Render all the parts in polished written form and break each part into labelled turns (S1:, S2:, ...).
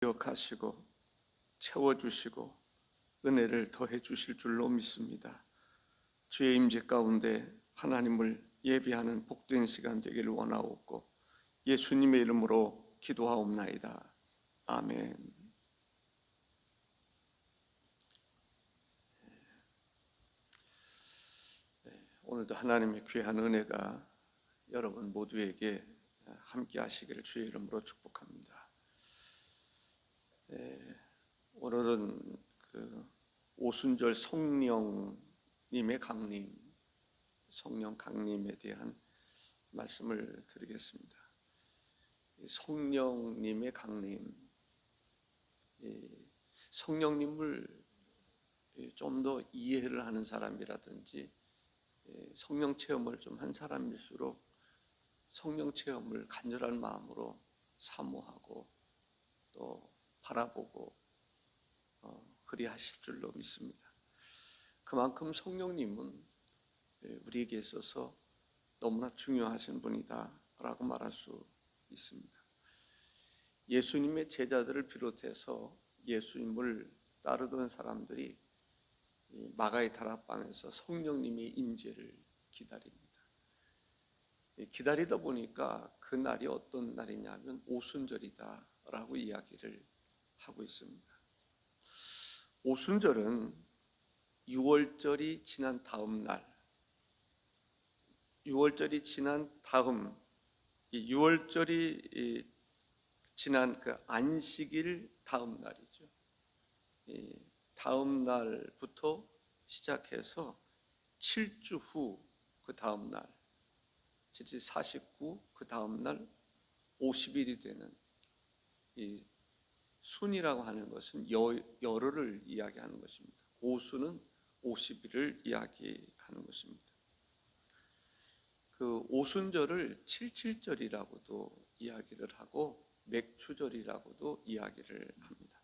S1: 기억하시고 채워주시고 은혜를 더해 주실 줄로 믿습니다. 주의 임재 가운데 하나님을 예배하는 복된 시간 되기를 원하옵고 예수님의 이름으로 기도하옵나이다. 아멘. 오늘도 하나님의 귀한 은혜가 여러분 모두에게 함께 하시기를 주의 이름으로 축복합니다. 오늘은 오순절 성령님의 강림, 성령 강림에 대한 말씀을 드리겠습니다. 성령님의 강림, 성령님을 좀 더 이해를 하는 사람이라든지 성령 체험을 좀 한 사람일수록 성령 체험을 간절한 마음으로 사모하고 또 바라보고 그리하실 줄로 믿습니다. 그만큼 성령님은 우리에게 있어서 너무나 중요하신 분이다라고 말할 수 있습니다. 예수님의 제자들을 비롯해서 예수님을 따르던 사람들이 마가의 다락방에서 성령님의 임재를 기다립니다. 기다리다 보니까 그 날이 어떤 날이냐면 오순절이다라고 이야기를 하고 있습니다. 오순절은 유월절이 지난 다음 날, 유월절이 지난 다음, 유월절이 지난 그 안식일 다음 날이죠. 다음 날부터 시작해서 7주 후 그 다음 날, 즉 49, 그 다음 날 50일이 되는 이 순이라고 하는 것은 열흘을 이야기하는 것입니다. 오수는 50일을 이야기하는 것입니다. 그 오순절을 칠칠절이라고도 이야기를 하고 맥추절이라고도 이야기를 합니다.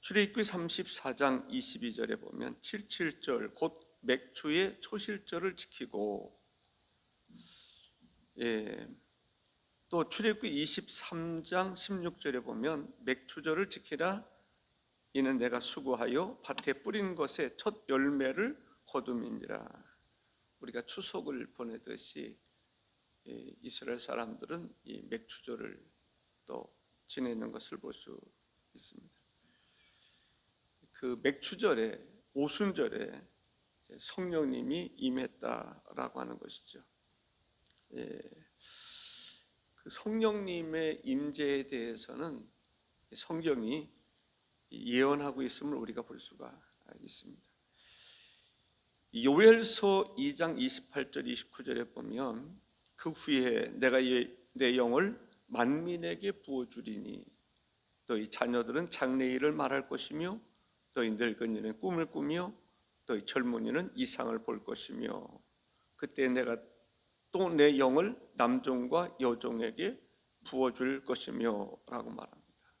S1: 출애굽기 34장 22절에 보면 칠칠절 곧 맥추의 초실절을 지키고, 또 출애굽기 23장 16절에 보면 맥추절을 지키라. 이는 내가 수고하여 밭에 뿌린 것의 첫 열매를 거둠이니라. 우리가 추석을 보내듯이 이스라엘 사람들은 이 맥추절을 또 지내는 것을 볼 수 있습니다. 그 맥추절에, 오순절에 성령님이 임했다라고 하는 것이죠. 그 성령님의 임재에 대해서는 성경이 예언하고 있음을 우리가 볼 수가 있습니다. 요엘서 2장 28절 29절에 보면 그 후에 내가 내 영을 만민에게 부어주리니 너희 자녀들은 장래일을 말할 것이며 너희 늙은이는 꿈을 꾸며 너희 젊은이는 이상을 볼 것이며 그때 내가 또 내 영을 남종과 여종에게 부어줄 것이며 라고 말합니다.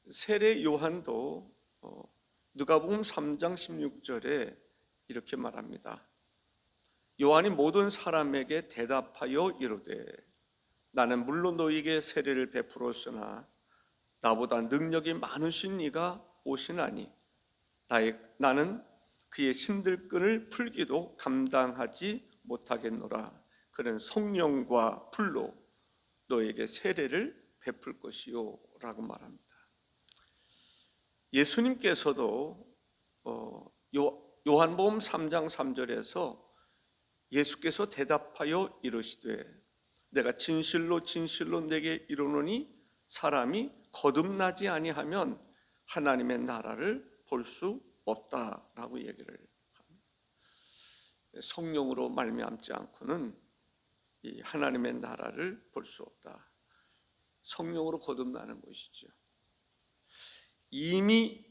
S1: 세례 요한도 누가복음 3장 16절에 이렇게 말합니다. 요한이 모든 사람에게 대답하여 이르되 나는 물론 너희에게 세례를 베풀었으나 나보다 능력이 많으신 이가 오시나니 나는 그의 신들끈을 풀기도 감당하지 못하겠노라. 그는 성령과 불로 너에게 세례를 베풀 것이요 라고 말합니다. 예수님께서도 요한복음 3장 3절에서 예수께서 대답하여 이르시되 내가 진실로 진실로 내게 이르노니 사람이 거듭나지 아니하면 하나님의 나라를 볼 수 없다라고 얘기를 합니다. 성령으로 말미암지 않고는 이 하나님의 나라를 볼 수 없다. 성령으로 거듭나는 것이죠. 이미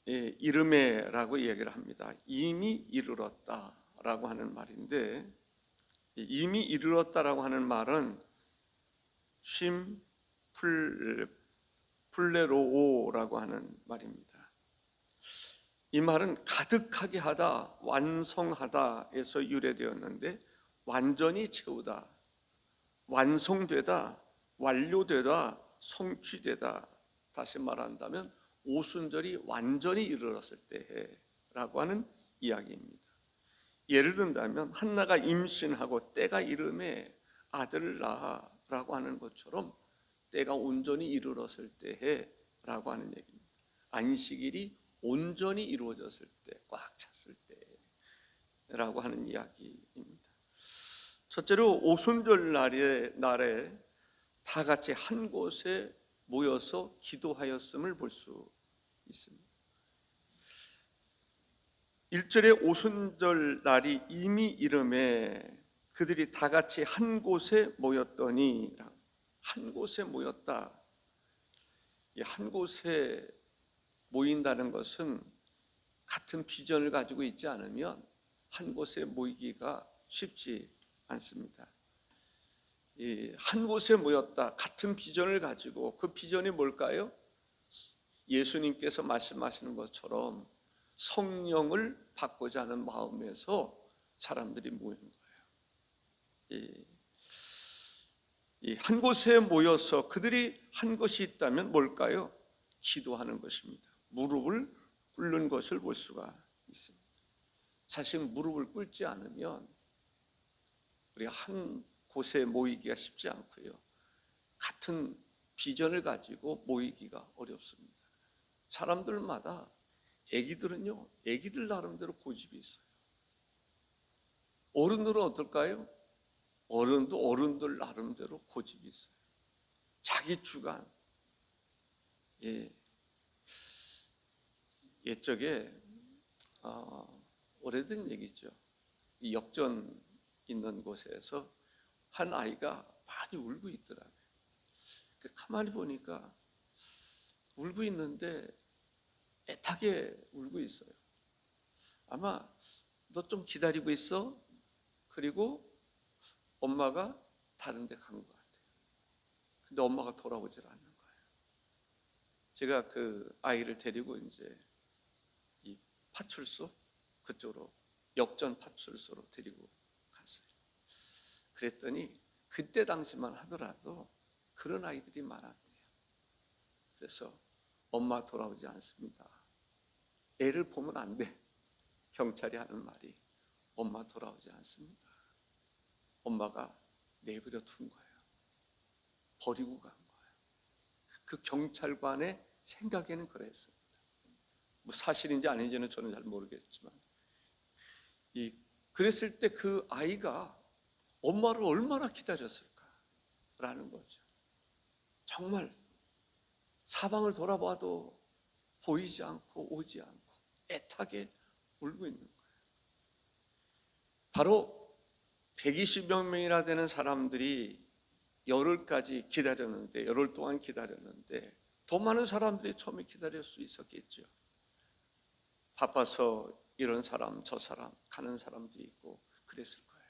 S1: 이르매라고 얘기를 합니다. 이미 이르렀다라고 하는 말인데, 이미 이르렀다라고 하는 말은 쉼 플레로오라고 하는 말입니다. 이 말은 가득하게 하다, 완성하다에서 유래되었는데 완전히 채우다, 완성되다, 완료되다, 성취되다 다시 말한다면 오순절이 완전히 이르렀을 때라고 하는 이야기입니다. 예를 든다면 한나가 임신하고 때가 이름에 아들을 낳아라고 하는 것처럼 때가 온전히 이르렀을 때라고 하는 얘기입니다. 안식일이 온전히 이루어졌을 때, 꽉 찼을 때라고 하는 이야기입니다. 첫째로 오순절 날에 다 같이 한 곳에 모여서 기도하였음을 볼 수 있습니다. 1절에 오순절 날이 이미 이름에 그들이 다 같이 한 곳에 모였더니, 한 곳에 모였다. 이 한 곳에 모인다는 것은 같은 비전을 가지고 있지 않으면 한 곳에 모이기가 쉽지 않습니다. 한 곳에 모였다, 같은 비전을 가지고, 그 비전이 뭘까요? 예수님께서 말씀하시는 것처럼 성령을 받고자 하는 마음에서 사람들이 모인 거예요. 이 한 곳에 모여서 그들이 한 것이 있다면 뭘까요? 기도하는 것입니다. 무릎을 꿇는 것을 볼 수가 있습니다. 사실 무릎을 꿇지 않으면 우리가 한 곳에 모이기가 쉽지 않고요, 같은 비전을 가지고 모이기가 어렵습니다. 사람들마다, 애기들은요, 애기들 나름대로 고집이 있어요. 어른들은 어떨까요? 어른도 어른들 나름대로 고집이 있어요. 자기 주관. 옛적에 오래된 얘기죠. 이 역전 있는 곳에서 한 아이가 많이 울고 있더라고요. 가만히 보니까 울고 있는데 애타게 울고 있어요. 아마 너 좀 기다리고 있어. 그리고 엄마가 다른 데 간 것 같아요. 근데 엄마가 돌아오질 않는 거예요. 제가 그 아이를 데리고 이제 이 파출소 그쪽으로, 역전 파출소로 데리고 갔어요. 그랬더니 그때 당시만 하더라도 그런 아이들이 많았대요. 그래서 엄마 돌아오지 않습니다. 애를 보면 안 돼. 경찰이 하는 말이 엄마 돌아오지 않습니다. 엄마가 내버려 둔 거예요. 버리고 간 거예요. 그 경찰관의 생각에는 그랬습니다. 뭐 사실인지 아닌지는 저는 잘 모르겠지만, 그랬을 때 그 아이가 엄마를 얼마나 기다렸을까라는 거죠. 정말 사방을 돌아봐도 보이지 않고 오지 않고 애타게 울고 있는 거예요. 바로 120여 명이나 되는 사람들이 열흘까지 기다렸는데, 열흘 동안 기다렸는데 더 많은 사람들이 처음에 기다릴 수 있었겠죠. 바빠서 이런 사람 저 사람 가는 사람도 있고 그랬을 거예요.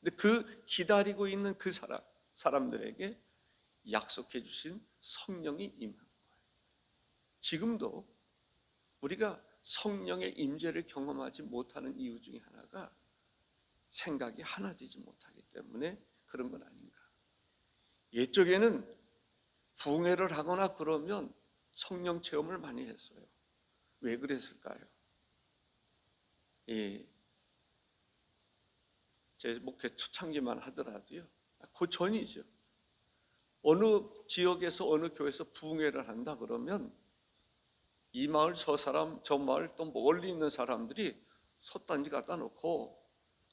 S1: 근데 그 기다리고 있는 그 사람들에게 약속해 주신 성령이 임한 거예요. 지금도 우리가 성령의 임재를 경험하지 못하는 이유 중에 하나가 생각이 하나 되지 못하기 때문에 그런 건 아닌가. 옛적에는 부흥회를 하거나 그러면 성령 체험을 많이 했어요. 왜 그랬을까요? 제 목회 초창기만 하더라도요, 그 전이죠. 어느 지역에서 어느 교회에서 부흥회를 한다 그러면 이 마을 저 사람 저 마을 또 멀리 있는 사람들이 솥단지 갖다 놓고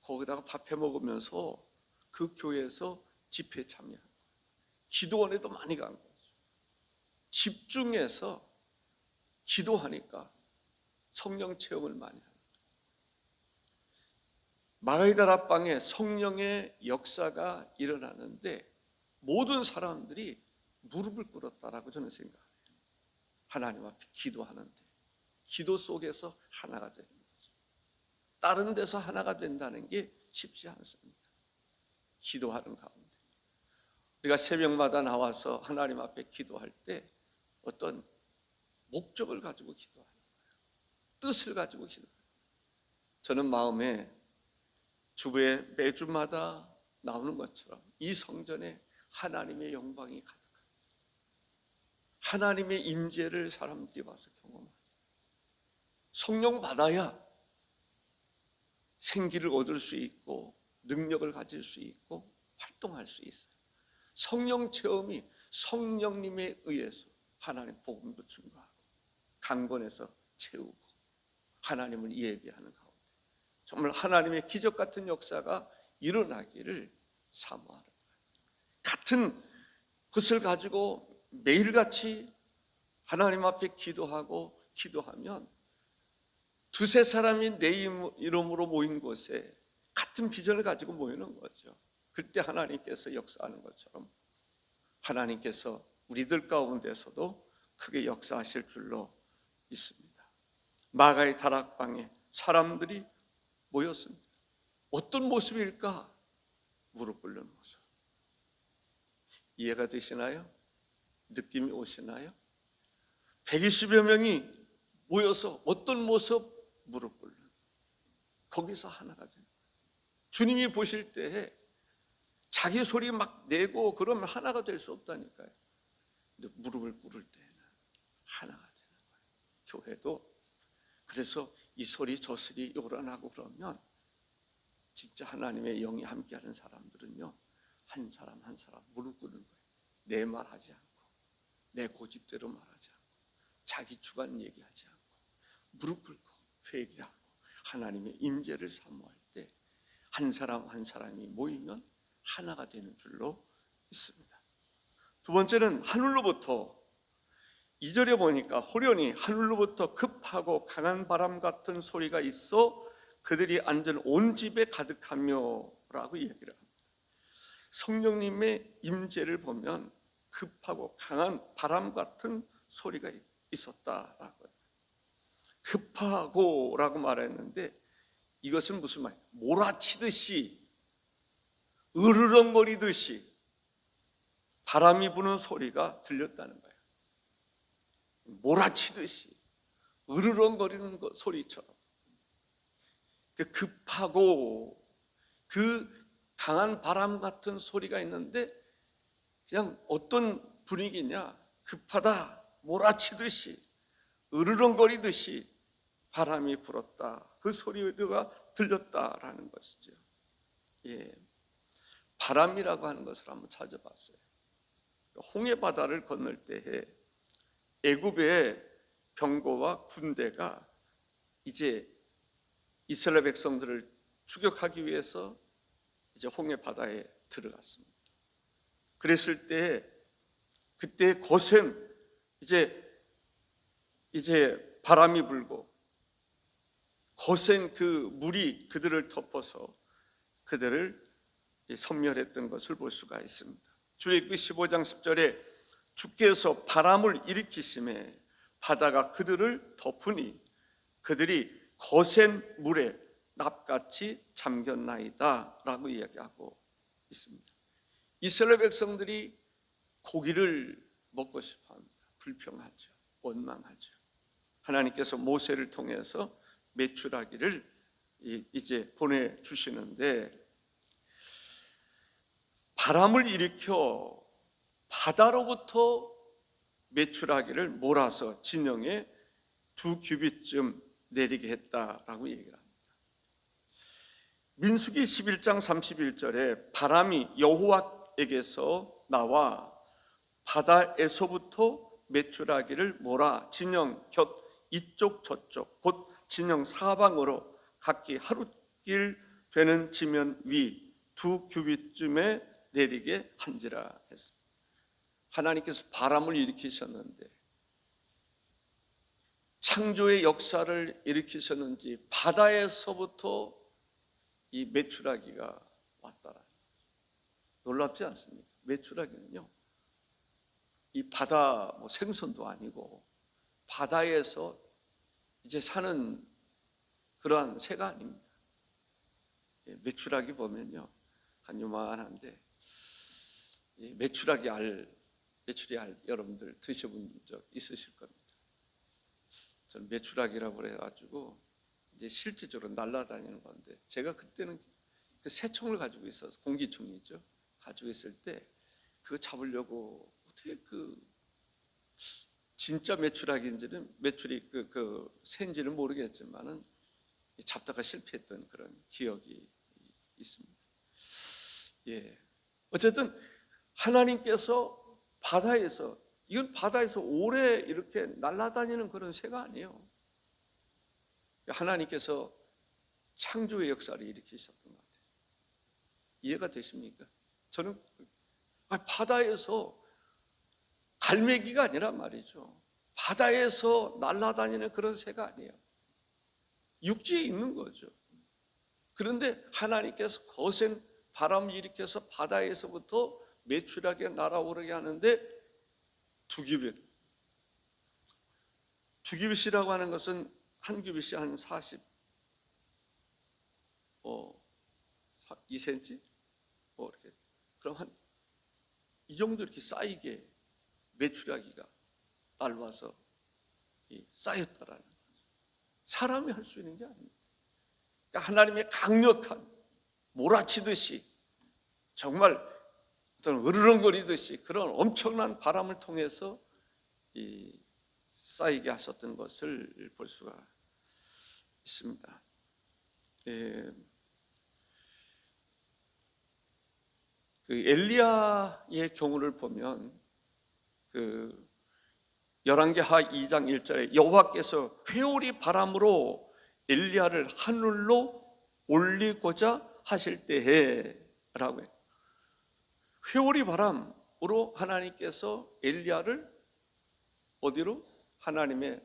S1: 거기다가 밥 해 먹으면서 그 교회에서 집회에 참여한 거예요. 기도원에도 많이 간 거죠. 집중해서 기도하니까 성령 체험을 많이 하는 거예요. 마가다락방에 성령의 역사가 일어나는데 모든 사람들이 무릎을 꿇었다라고 저는 생각해요. 하나님 앞에 기도하는데 기도 속에서 하나가 되는 거죠. 다른 데서 하나가 된다는 게 쉽지 않습니다. 기도하는 가운데 우리가 새벽마다 나와서 하나님 앞에 기도할 때 어떤 목적을 가지고 기도하는 거예요. 뜻을 가지고 기도하는 거예요. 저는 마음에 주부에 매주마다 나오는 것처럼 이 성전에 하나님의 영광이 가득합니다. 하나님의 임재를 사람들이 와서 경험하죠. 성령 받아야 생기를 얻을 수 있고 능력을 가질 수 있고 활동할 수 있어요. 성령 체험이 성령님에 의해서 하나님 복음도 증거하고 강권에서 채우고 하나님을 예배하는 가운데 정말 하나님의 기적 같은 역사가 일어나기를 사모하는 거예요. 같은 것을 가지고 매일같이 하나님 앞에 기도하면 두세 사람이 내 이름으로 모인 곳에 같은 비전을 가지고 모이는 거죠. 그때 하나님께서 역사하는 것처럼 하나님께서 우리들 가운데서도 크게 역사하실 줄로 믿습니다. 마가의 다락방에 사람들이 모였습니다. 어떤 모습일까? 무릎 꿇는 모습. 이해가 되시나요? 느낌이 오시나요? 120여 명이 모여서 어떤 모습? 무릎 꿇는. 거기서 하나가 되는 거예요. 주님이 보실 때에 자기 소리 막 내고 그러면 하나가 될 수 없다니까요. 근데 무릎을 꿇을 때에는 하나가 되는 거예요. 교회도 그래서 이 소리 저 소리 요란하고 그러면 진짜 하나님의 영이 함께하는 사람들은요, 한 사람 한 사람 무릎 꿇는 거예요. 내 말하지 않고 내 고집대로 말하지 않고 자기 주관 얘기하지 않고 무릎 꿇고 회개하고 하나님의 임재를 사모할 때 한 사람 한 사람이 모이면 하나가 되는 줄로 믿습니다. 두 번째는 하늘로부터 2절에 보니까 호련히 하늘로부터 급하고 강한 바람 같은 소리가 있어 그들이 앉은 온 집에 가득하며라고 얘기를 합니다. 성령님의 임재를 보면 급하고 강한 바람 같은 소리가 있었다라고 해요. 급하고라고 말했는데 이것은 무슨 말이에요? 몰아치듯이 으르렁거리듯이 바람이 부는 소리가 들렸다는 거예요. 몰아치듯이 으르렁거리는 소리처럼 급하고 그 강한 바람 같은 소리가 있는데 그냥 어떤 분위기냐? 급하다, 몰아치듯이 으르렁거리듯이 바람이 불었다. 그 소리가 들렸다라는 것이죠. 예, 바람이라고 하는 것을 한번 찾아봤어요. 홍해 바다를 건널 때에 애굽의 병거와 군대가 이제 이스라엘 백성들을 추격하기 위해서 이제 홍해 바다에 들어갔습니다. 그랬을 때 그때 거센 이제 바람이 불고 거센 그 물이 그들을 덮어서 그들을 섬멸했던 것을 볼 수가 있습니다. 출애굽기 15장 10절에 주께서 바람을 일으키심에 바다가 그들을 덮으니 그들이 거센 물에 납같이 잠겼나이다 라고 이야기하고 있습니다. 이스라엘 백성들이 고기를 먹고 싶어 합니다. 불평하죠. 원망하죠. 하나님께서 모세를 통해서 메추라기를 이제 보내주시는데 바람을 일으켜 바다로부터 메추라기를 몰아서 진영에 2규빗쯤 내리게 했다라고 얘기를 합니다. 민수기 11장 31절에 바람이 여호와에게서 나와 바다에서부터 메추라기를 몰아 진영 곁 이쪽 저쪽 곧 진영 사방으로 각기 하루길 되는 지면 위 2규빗쯤에 내리게 한지라 했습니다. 하나님께서 바람을 일으키셨는데 창조의 역사를 일으키셨는지 바다에서부터 이 메추라기가 왔다라. 놀랍지 않습니까? 메추라기는요, 이 바다 생선도 아니고 바다에서 이제 사는 그러한 새가 아닙니다. 메추라기 보면요, 한 요만한데 메추리 알 여러분들 드셔본 적 있으실 겁니다. 저는 메추라기라고 그래가지고 이제 실질적으로 날아다니는 건데 제가 그때는 그 새총을 가지고 있어서 공기총이죠. 가지고 있을 때 그거 잡으려고 어떻게 그 진짜 메추라기인지는 메추리 새인지는 모르겠지만은 잡다가 실패했던 그런 기억이 있습니다. 예, 어쨌든 하나님께서 바다에서, 이건 바다에서 오래 이렇게 날아다니는 그런 새가 아니에요. 하나님께서 창조의 역사를 일으키셨던 것 같아요. 이해가 되십니까? 저는 바다에서 갈매기가 아니란 말이죠. 바다에서 날아다니는 그런 새가 아니에요. 육지에 있는 거죠. 그런데 하나님께서 거센 바람을 일으켜서 바다에서부터 메추라기가 날아오르게 하는데 두기빗이라고 하는 것은 한 규빗이 한 2cm? 이렇게. 그럼 한 이 정도 이렇게 쌓이게 메추라기가 날와서 쌓였다라는 거죠. 사람이 할 수 있는 게 아닙니다. 그러니까 하나님의 강력한 몰아치듯이 정말 어떤 으르렁거리듯이 그런 엄청난 바람을 통해서 쌓이게 하셨던 것을 볼 수가 있습니다. 그 엘리야의 경우를 보면 열왕기하 2장 1절에 여호와께서 회오리 바람으로 엘리야를 하늘로 올리고자 하실 때에 라고 해요. 회오리 바람으로 하나님께서 엘리야를 어디로? 하나님의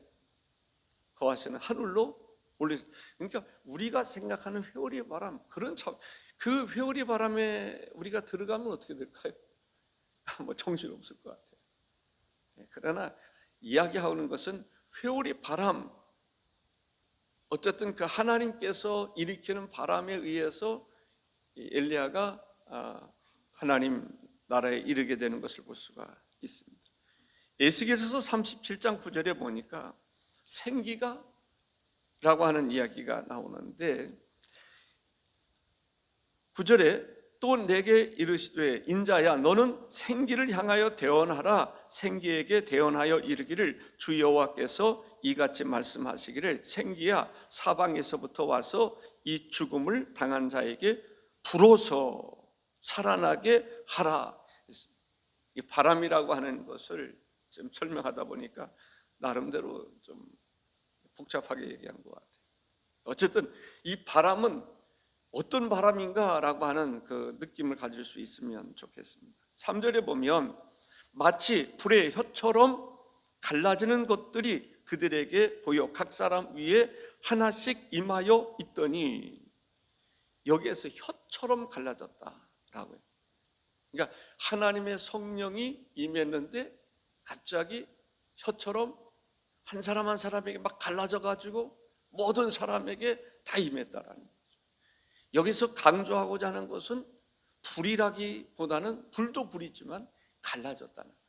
S1: 거하시는 하늘로 올리. 그러니까 우리가 생각하는 회오리 바람, 그 회오리 바람에 우리가 들어가면 어떻게 될까요? 정신없을 것 같아요. 그러나 이야기하는 것은 회오리 바람, 어쨌든 그 하나님께서 일으키는 바람에 의해서 엘리야가 하나님 나라에 이르게 되는 것을 볼 수가 있습니다. 에스겔서 37장 9절에 보니까 생기가 라고 하는 이야기가 나오는데 9절에 또 내게 이르시되 인자야 너는 생기를 향하여 대언하라. 생기에게 대언하여 이르기를 주 여호와께서 이같이 말씀하시기를 생기야 사방에서부터 와서 이 죽음을 당한 자에게 불어서 살아나게 하라. 이 바람이라고 하는 것을 지금 설명하다 보니까 나름대로 좀 복잡하게 얘기한 것 같아요. 어쨌든 이 바람은 어떤 바람인가라고 하는 그 느낌을 가질 수 있으면 좋겠습니다. 3절에 보면 마치 불의 혀처럼 갈라지는 것들이 그들에게 보여 각 사람 위에 하나씩 임하여 있더니 여기에서 혀처럼 갈라졌다라고 해요. 그러니까 하나님의 성령이 임했는데 갑자기 혀처럼 한 사람 한 사람에게 막 갈라져 가지고 모든 사람에게 다 임했다라는 거예요. 여기서 강조하고자 하는 것은 불이라기보다는 불도 불이지만 갈라졌다는 거예요.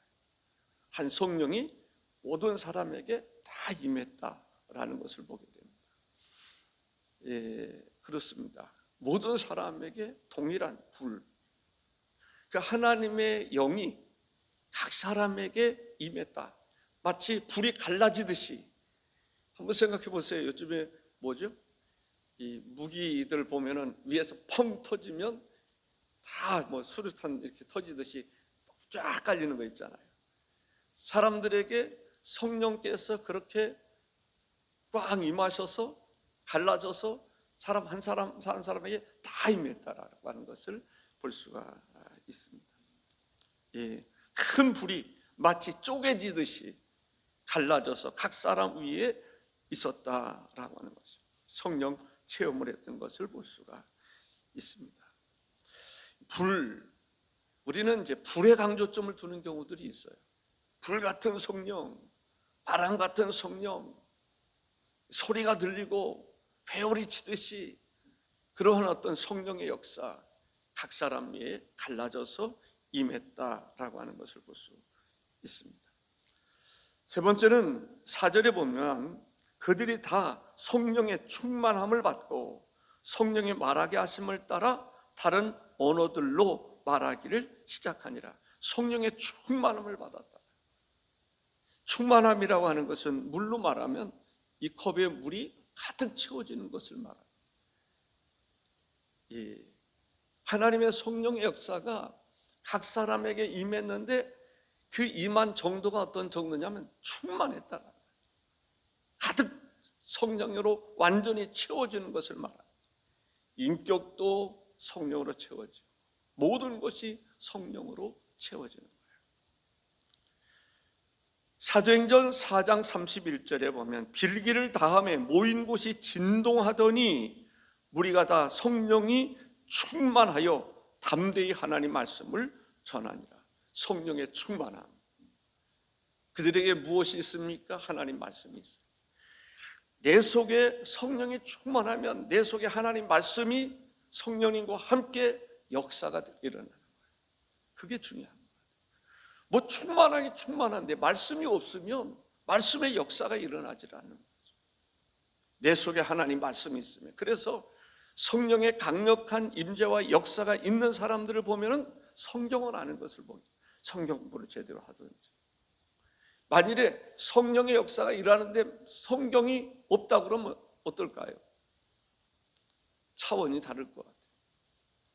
S1: 한 성령이 모든 사람에게 다 임했다라는 것을 보게 됩니다. 예, 그렇습니다. 모든 사람에게 동일한 불, 그러니까 하나님의 영이 각 사람에게 임했다. 마치 불이 갈라지듯이. 한번 생각해 보세요. 요즘에 뭐죠? 이 무기들 보면은 위에서 펑 터지면 다 수류탄 이렇게 터지듯이 쫙 깔리는 거 있잖아요. 사람들에게 성령께서 그렇게 꽉 임하셔서 갈라져서 사람 한 사람에게 다 임했다라고 하는 것을 볼 수가 있습니다. 예, 큰 불이 마치 쪼개지듯이 갈라져서 각 사람 위에 있었다라고 하는 것을 성령 체험을 했던 것을 볼 수가 있습니다. 우리는 이제 불의 강조점을 두는 경우들이 있어요. 불 같은 성령, 바람 같은 성령, 소리가 들리고 회오리 치듯이 그러한 어떤 성령의 역사, 각 사람 위에 갈라져서 임했다라고 하는 것을 볼 수 있습니다. 세 번째는 4절에 보면 그들이 다 성령의 충만함을 받고 성령의 말하게 하심을 따라 다른 언어들로 말하기를 시작하니라. 성령의 충만함을 받았다. 충만함이라고 하는 것은 물로 말하면 이 컵에 물이 가득 채워지는 것을 말합니다. 하나님의 성령의 역사가 각 사람에게 임했는데 그 임한 정도가 어떤 정도냐면 충만했다는 거예요. 가득 성령으로 완전히 채워지는 것을 말합니다. 인격도 성령으로 채워지고 모든 것이 성령으로 채워지는 거예요. 사도행전 4장 31절에 보면 빌기를 다함에 모인 곳이 진동하더니 무리가 다 성령이 충만하여 담대히 하나님 말씀을 전하니라. 성령의 충만함. 그들에게 무엇이 있습니까? 하나님 말씀이 있어요. 내 속에 성령이 충만하면 내 속에 하나님 말씀이 성령님과 함께 역사가 일어나는 거예요. 그게 중요한 거예요. 뭐 충만하게 충만한데 말씀이 없으면 말씀의 역사가 일어나질 않는 거죠. 내 속에 하나님 말씀이 있으면. 그래서 성령의 강력한 임재와 역사가 있는 사람들을 보면은 성경을 아는 것을 보죠. 성경 공부를 제대로 하든지. 만일에 성령의 역사가 일어나는데 성경이 없다 그러면 어떨까요? 차원이 다를 것 같아요.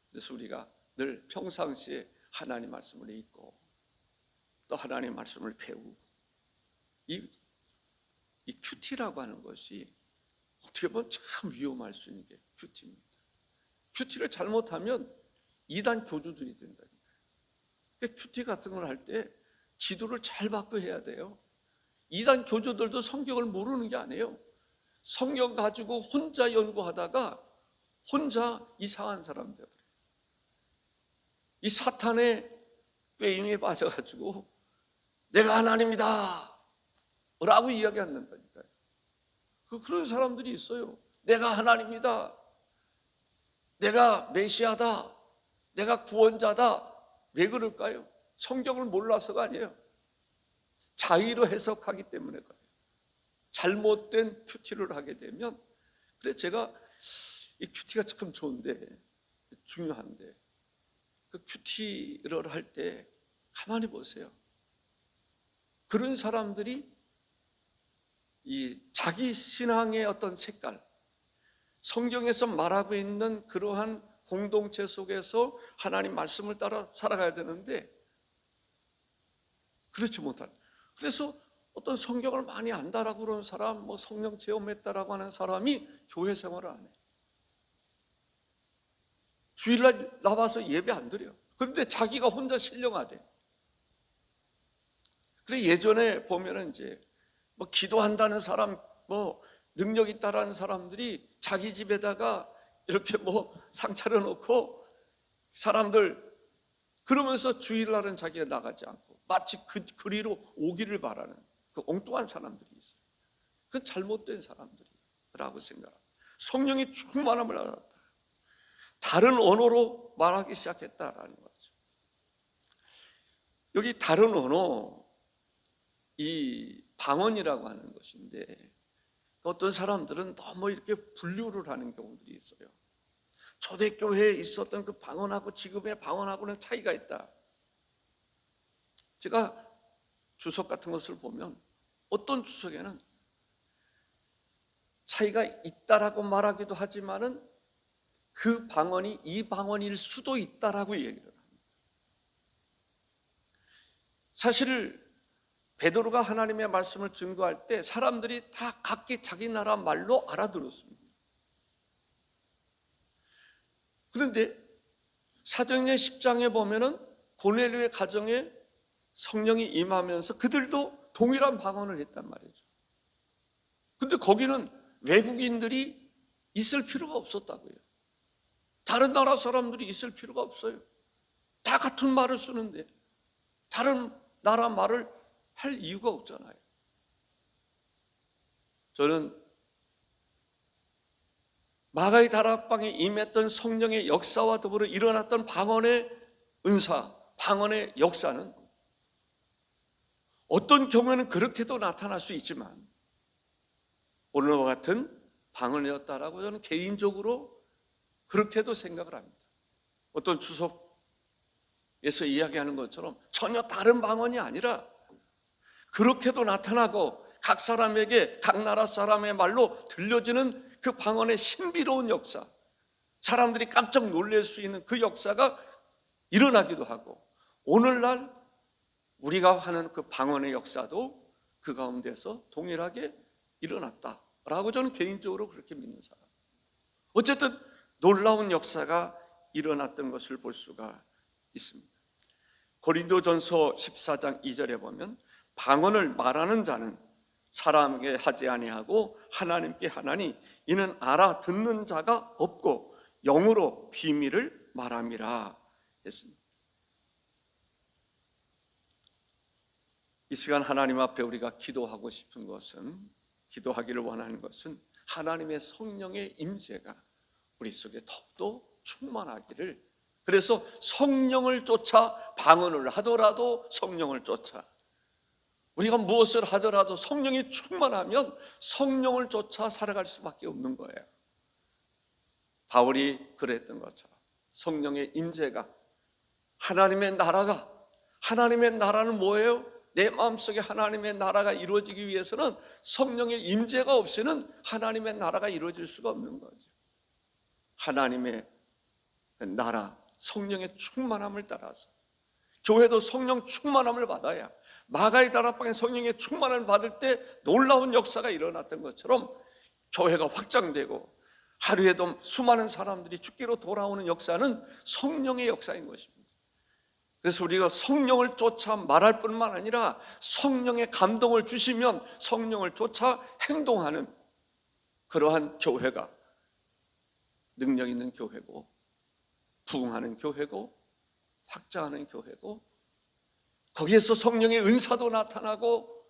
S1: 그래서 우리가 늘 평상시에 하나님 말씀을 읽고 또 하나님 말씀을 배우고 이 큐티라고 하는 것이 어떻게 보면 참 위험할 수 있는 게 큐티입니다. 큐티를 잘못하면 이단 교주들이 된다니까요. 큐티 같은 걸 할 때 지도를 잘 받고 해야 돼요. 이단 교주들도 성경을 모르는 게 아니에요. 성경 가지고 혼자 연구하다가 혼자 이상한 사람 되어버려요. 이 사탄의 꾀임에 빠져가지고 내가 하나님이다 라고 이야기 안 된다니까요. 그런 사람들이 있어요. 내가 하나님이다, 내가 메시아다, 내가 구원자다. 왜 그럴까요? 성경을 몰라서가 아니에요. 자의로 해석하기 때문에 그래요. 잘못된 큐티를 하게 되면. 그래서 제가 이 큐티가 참 좋은데 중요한데 그 큐티를 할 때 가만히 보세요. 그런 사람들이 이 자기 신앙의 어떤 색깔, 성경에서 말하고 있는 그러한 공동체 속에서 하나님 말씀을 따라 살아가야 되는데 그렇지 못한. 그래서 어떤 성경을 많이 안다라고 그러는 사람, 뭐 성령 체험했다라고 하는 사람이 교회 생활을 안 해. 주일날 나와서 예배 안 드려. 그런데 자기가 혼자 신령하대. 그래 예전에 보면은 이제 뭐 기도한다는 사람, 뭐 능력 있다라는 사람들이 자기 집에다가 이렇게 뭐 상 차려놓고 사람들 그러면서 주일날은 자기가 나가지 않고 마치 그리로 오기를 바라는 그 엉뚱한 사람들이 있어요. 그건 잘못된 사람들이라고 생각합니다. 성령이 충만함을 알았다. 다른 언어로 말하기 시작했다라는 거죠. 여기 다른 언어, 이 방언이라고 하는 것인데 어떤 사람들은 너무 이렇게 분류를 하는 경우들이 있어요. 초대교회에 있었던 그 방언하고 지금의 방언하고는 차이가 있다. 제가 주석 같은 것을 보면 어떤 주석에는 차이가 있다라고 말하기도 하지만은 그 방언이 이 방언일 수도 있다라고 얘기를 합니다. 사실 베드로가 하나님의 말씀을 증거할 때 사람들이 다 각기 자기 나라 말로 알아들었습니다. 그런데 사도행전 10장에 보면은 고넬료의 가정에 성령이 임하면서 그들도 동일한 방언을 했단 말이죠. 근데 거기는 외국인들이 있을 필요가 없었다고요. 다른 나라 사람들이 있을 필요가 없어요. 다 같은 말을 쓰는데 다른 나라 말을 할 이유가 없잖아요. 저는 마가의 다락방에 임했던 성령의 역사와 더불어 일어났던 방언의 은사, 방언의 역사는 어떤 경우에는 그렇게도 나타날 수 있지만 오늘과 같은 방언이었다라고 저는 개인적으로 그렇게도 생각을 합니다. 어떤 주석에서 이야기하는 것처럼 전혀 다른 방언이 아니라 그렇게도 나타나고 각 사람에게 각 나라 사람의 말로 들려지는 그 방언의 신비로운 역사, 사람들이 깜짝 놀랄 수 있는 그 역사가 일어나기도 하고, 오늘날 우리가 하는 그 방언의 역사도 그 가운데서 동일하게 일어났다라고 저는 개인적으로 그렇게 믿는 사람. 어쨌든 놀라운 역사가 일어났던 것을 볼 수가 있습니다. 고린도전서 14장 2절에 보면 방언을 말하는 자는 사람에게 하지 아니하고 하나님께 하나니 이는 알아듣는 자가 없고 영으로 비밀을 말함이라 했습니다. 이 시간 하나님 앞에 우리가 기도하고 싶은 것은, 기도하기를 원하는 것은 하나님의 성령의 임재가 우리 속에 더욱더 충만하기를, 그래서 성령을 쫓아 방언을 하더라도 성령을 쫓아, 우리가 무엇을 하더라도 성령이 충만하면 성령을 쫓아 살아갈 수밖에 없는 거예요. 바울이 그랬던 것처럼 성령의 임재가, 하나님의 나라는 뭐예요? 내 마음속에 하나님의 나라가 이루어지기 위해서는 성령의 임재가 없이는 하나님의 나라가 이루어질 수가 없는 거죠. 하나님의 나라, 성령의 충만함을 따라서 교회도 성령 충만함을 받아야, 마가의 다락방에 성령의 충만함을 받을 때 놀라운 역사가 일어났던 것처럼 교회가 확장되고 하루에도 수많은 사람들이 죽기로 돌아오는 역사는 성령의 역사인 것입니다. 그래서 우리가 성령을 쫓아 말할 뿐만 아니라 성령의 감동을 주시면 성령을 쫓아 행동하는 그러한 교회가 능력 있는 교회고, 부흥하는 교회고, 확장하는 교회고, 거기에서 성령의 은사도 나타나고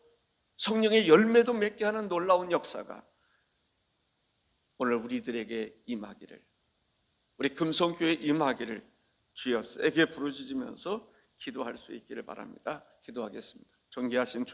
S1: 성령의 열매도 맺게 하는 놀라운 역사가 오늘 우리들에게 임하기를, 우리 금성교회에 임하기를 주여 세게 부르짖으면서 기도할 수 있기를 바랍니다. 기도하겠습니다. 존귀하신